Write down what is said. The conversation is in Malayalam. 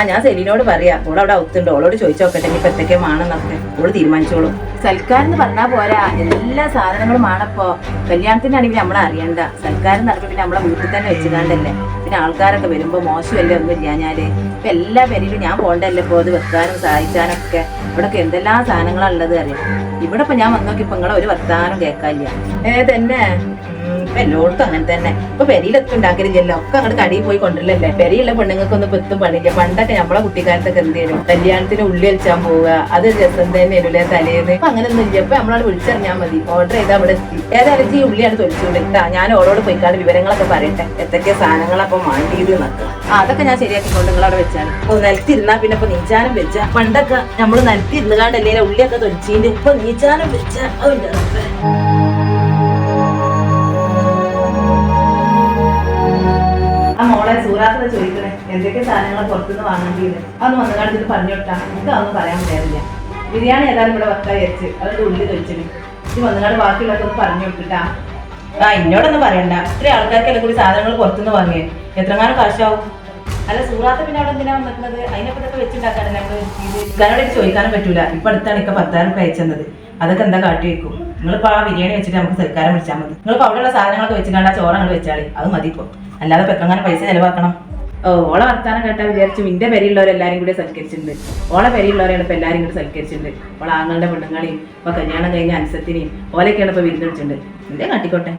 ഞാൻ സെലിനോട് പറയാ, ഓൾ അവിടെ ഔത്തുണ്ട്, ഓളോട് ചോദിച്ചോക്കട്ടെ ഇനിയിപ്പോ എന്തൊക്കെ ആണെന്നൊക്കെ ഓള് തീരുമാനിച്ചോളൂ. സൽക്കാരം എന്ന് പറഞ്ഞാൽ പോരാ, എല്ലാ സാധനങ്ങളും ആണപ്പോ. കല്യാണത്തിനാണെങ്കിൽ നമ്മളെ അറിയണ്ട, സൽക്കാരം നടക്കും പിന്നെ നമ്മളെ വീട്ടിൽ തന്നെ വെച്ചുകാണ്ടല്ലേ. പിന്നെ ആൾക്കാരൊക്കെ വരുമ്പോ മോശമല്ലേ ഒന്നും ഇല്ലാഞ്ഞാല്. ഇപ്പൊ എല്ലാ പേരിലും ഞാൻ പോണ്ടല്ലേ ഇപ്പൊ അത് വെക്കാനും സഹായിച്ചാനൊക്കെ. ഇവിടൊക്കെ എന്തെല്ലാം സാധനങ്ങളാണ് ഉള്ളത് അറിയാം. ഇവിടെ ഇപ്പൊ ഞാൻ വന്നോക്കി ഇപ്പൊ നിങ്ങളെ ഒരു വർത്താനം കേൾക്കാനില്ല. തന്നെ ഇപ്പൊ എല്ലായിടത്തും അങ്ങനെ തന്നെ. ഇപ്പൊ പെരിയിലൊക്കെ ഉണ്ടാക്കലില്ലല്ലോ, ഒക്കെ അങ്ങോട്ട് കടിയിൽ പോയി കൊണ്ടുവരല്ലേ. പെരിയുള്ള പെണ്ണുങ്ങൾക്കൊന്നും ഇപ്പൊ എത്തും പണിയില്ല. പണ്ടൊക്കെ നമ്മളെ കുട്ടിക്കാലത്തൊക്കെ എന്ത് ചെയ്യും, കല്യാണത്തിന് ഉള്ളി വലിച്ചാൻ പോവുക, അത് രസം തന്നെ ഇല്ലേ തലേന്ന്. ഇപ്പൊ അങ്ങനെയൊന്നും ഇല്ല. ഇപ്പൊ നമ്മളോട് വിളിച്ചറിഞ്ഞാൽ മതി, ഓർഡർ ചെയ്താൽ അവിടെ എത്തി. ഏതായാലും ഈ ഉള്ളിയാണ് തൊലിച്ചുകൊണ്ടിട്ടാ. ഞാൻ ഓളോട് പോയിക്കാണ്ട് വിവരങ്ങളൊക്കെ പറയട്ടെ, എന്തൊക്കെ സാധനങ്ങളപ്പൊ മാണ്ടിയത് എന്നൊക്കെ. അതൊക്കെ ഞാൻ ശരിയാക്കിക്കൊണ്ട് നിങ്ങളവിടെ വെച്ചാണ്. നിലത്തിരുന്നാ പിന്നെ ഇപ്പൊ നീച്ചാനും വെച്ച. പണ്ടൊക്കെ നമ്മള് നിലത്തിരുന്നുകാണ്ടല്ലേ ഉള്ളിയൊക്കെ തൊലിച്ചിട്ട്, ഇപ്പൊ നീച്ചാനും വെച്ച. മോളെ സൂറാത്ത ചോദിക്കണേ എന്തൊക്കെ സാധനങ്ങൾ പുറത്തുനിന്ന് വാങ്ങേണ്ടിയത്, അതൊന്ന് വന്നു കാണിച്ചിട്ട് പറഞ്ഞു വിട്ടാ. എനിക്ക് അതൊന്നും പറയാൻ പറ്റില്ല. ബിരിയാണി ഏതായാലും ഇവിടെ വെക്കാൻ വിചാരിച്ച് അതിന്റെ ഉള്ളിൽ വെച്ചിന്. ഇത് വന്നുകാണ്ട് ബാക്കിയുള്ളതൊക്കെ ഒന്ന് പറഞ്ഞു വിട്ടിട്ടാ. ഇന്നോടൊന്നും പറയണ്ട, ഇത്രയും ആൾക്കാർക്കെല്ലാം കൂടി സാധനങ്ങൾ പുറത്തുനിന്ന് വാങ്ങിയേ എത്രങ്ങാനും കാശാവും. അല്ല സൂറാത്ത പിന്നെ അവിടെ എന്തിനാ വന്നിട്ടുള്ളത്, അതിനെപ്പറ്റൊക്കെ വെച്ചിട്ടുണ്ടാക്കാണ് നമ്മള്. ഇക്കാനോട് ചോദിക്കാനും പറ്റൂല. ഇപ്പൊ അടുത്താണ് ഇക്ക 10,000 രൂപ അയച്ചത്. അതൊക്കെ എന്താ കാട്ടി വെക്കും. നിങ്ങളിപ്പോ ആ ബിരിയാണി വെച്ചിട്ട് നമുക്ക് സൽക്കാരം വിളിച്ചാൽ മതി. നിങ്ങളിപ്പോ അവിടെയുള്ള സാധനങ്ങളൊക്കെ വെച്ചിട്ടാണ് ആ ചോറ് അങ്ങോട്ട് വെച്ചാളി, അത് മതി ഇപ്പൊ. അല്ലാതെ പെക്കങ്ങനെ പൈസ ചെലവാക്കണം. ഓളെ വർത്താനം കേട്ടാൽ വിചാരിച്ചു നിന്റെ പെരിയുള്ളവരെല്ലാരും കൂടി സൽക്കരിച്ചിട്ടുണ്ട്. ഓളെ പെരിയുള്ളവരെയാണ് ഇപ്പൊ എല്ലാരും കൂടി സൽക്കരിച്ചിട്ടുണ്ട്. ഓളെ ആങ്ങളുടെ പെണ്ണുങ്ങളെയും ഇപ്പൊ കല്യാണം കഴിഞ്ഞ അനുസത്തിനെയും ഓലൊക്കെയാണ് ഇപ്പൊ വിരുന്ന് വിളിച്ചിട്ടുണ്ട്. എന്തേ കാട്ടിക്കോട്ടെ.